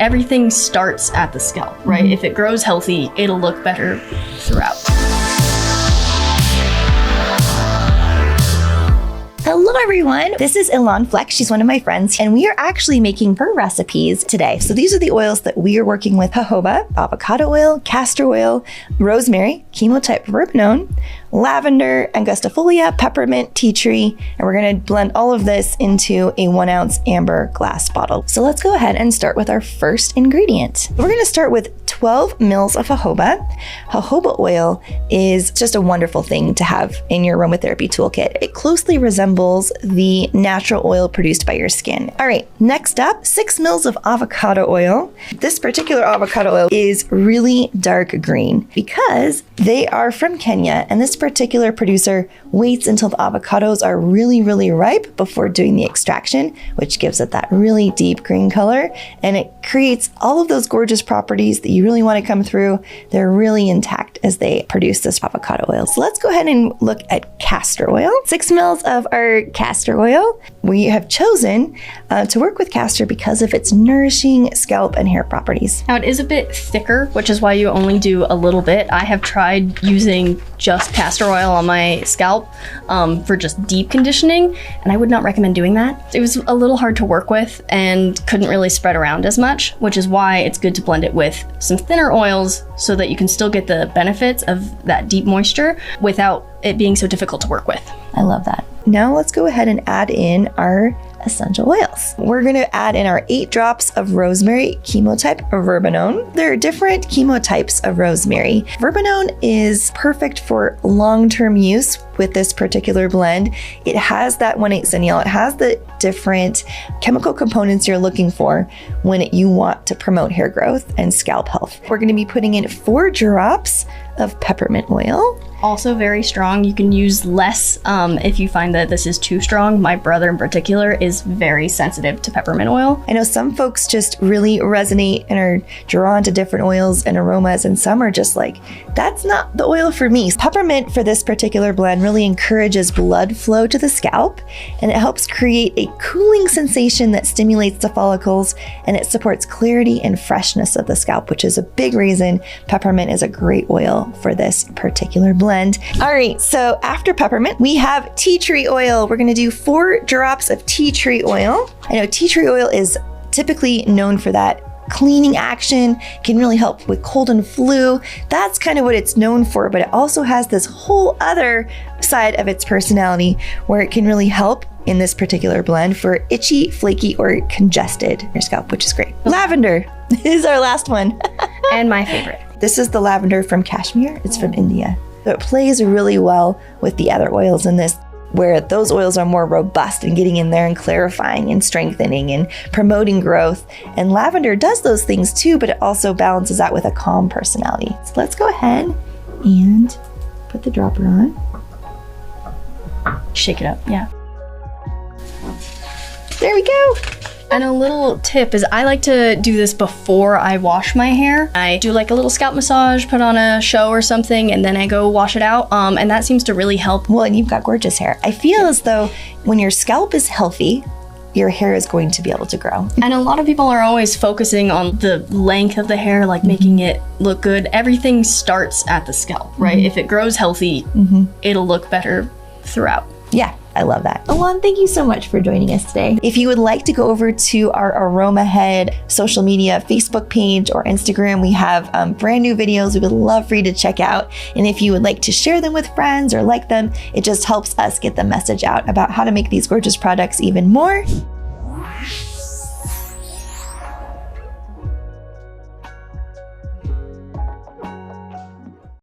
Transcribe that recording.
everything starts at the scalp, right? If it grows healthy, it'll look better throughout. Hello everyone, this is Elan Fleck. She's one of my friends and we are actually making her recipes today. So these are the oils that we are working with: jojoba, avocado oil, castor oil, rosemary, chemotype verbenone, lavender, angustifolia, peppermint, tea tree, and we're gonna blend all of this into a 1 ounce amber glass bottle. So let's go ahead and start with our first ingredient. We're gonna start with 12 mils of jojoba. Jojoba oil is just a wonderful thing to have in your aromatherapy toolkit. It closely resembles the natural oil produced by your skin. All right, next up, 6 mils of avocado oil. This particular avocado oil is really dark green because they are from Kenya, and this particular producer waits until the avocados are really, really ripe before doing the extraction, which gives it that really deep green color, and it creates all of those gorgeous properties that you really want to come through. They're really intact as they produce this avocado oil. So let's go ahead and look at castor oil. 6 mils of our castor oil. We have chosen to work with castor because of its nourishing scalp and hair properties. Now it is a bit thicker, which is why you only do a little bit. I have tried using just castor oil on my scalp for just deep conditioning, and I would not recommend doing that. It was a little hard to work with and couldn't really spread around as much, which is why it's good to blend it with some thinner oils so that you can still get the benefits of that deep moisture without it being so difficult to work with. I love that. Now let's go ahead and add in our essential oils. We're going to add in our 8 drops of rosemary, chemotype verbenone. There are different chemotypes of rosemary. Verbenone is perfect for long-term use with this particular blend. It has that 1,8-cineol. It has the different chemical components you're looking for when you want to promote hair growth and scalp health. We're going to be putting in 4 drops of peppermint oil. Also very strong. You can use less if you find that this is too strong. My brother in particular is very sensitive to peppermint oil. I know some folks just really resonate and are drawn to different oils and aromas, and some are just like, that's not the oil for me. Peppermint for this particular blend really encourages blood flow to the scalp, and it helps create a cooling sensation that stimulates the follicles, and it supports clarity and freshness of the scalp, which is a big reason peppermint is a great oil for this particular blend. All right, so after peppermint, we have tea tree oil. We're gonna do 4 drops of tea tree oil. I know tea tree oil is typically known for that cleaning action, can really help with cold and flu. That's kind of what it's known for, but it also has this whole other side of its personality where it can really help in this particular blend for itchy, flaky, or congested your scalp, which is great. Lavender is our last one. And my favorite. This is the lavender from Kashmir. It's from India. So it plays really well with the other oils in this, where those oils are more robust and getting in there and clarifying and strengthening and promoting growth. And lavender does those things too, but it also balances out with a calm personality. So let's go ahead and put the dropper on. Shake it up, yeah. There we go. And a little tip is I like to do this before I wash my hair. I do like a little scalp massage, put on a show or something, and then I go wash it out. And that seems to really help. Well, and you've got gorgeous hair. I feel as though when your scalp is healthy, your hair is going to be able to grow. And a lot of people are always focusing on the length of the hair, like making it look good. Everything starts at the scalp, right? If it grows healthy, it'll look better throughout. Yeah. I love that. Elan, thank you so much for joining us today. If you would like to go over to our Aroma Head social media Facebook page or Instagram, we have brand new videos we would love for you to check out. And if you would like to share them with friends or like them, it just helps us get the message out about how to make these gorgeous products even more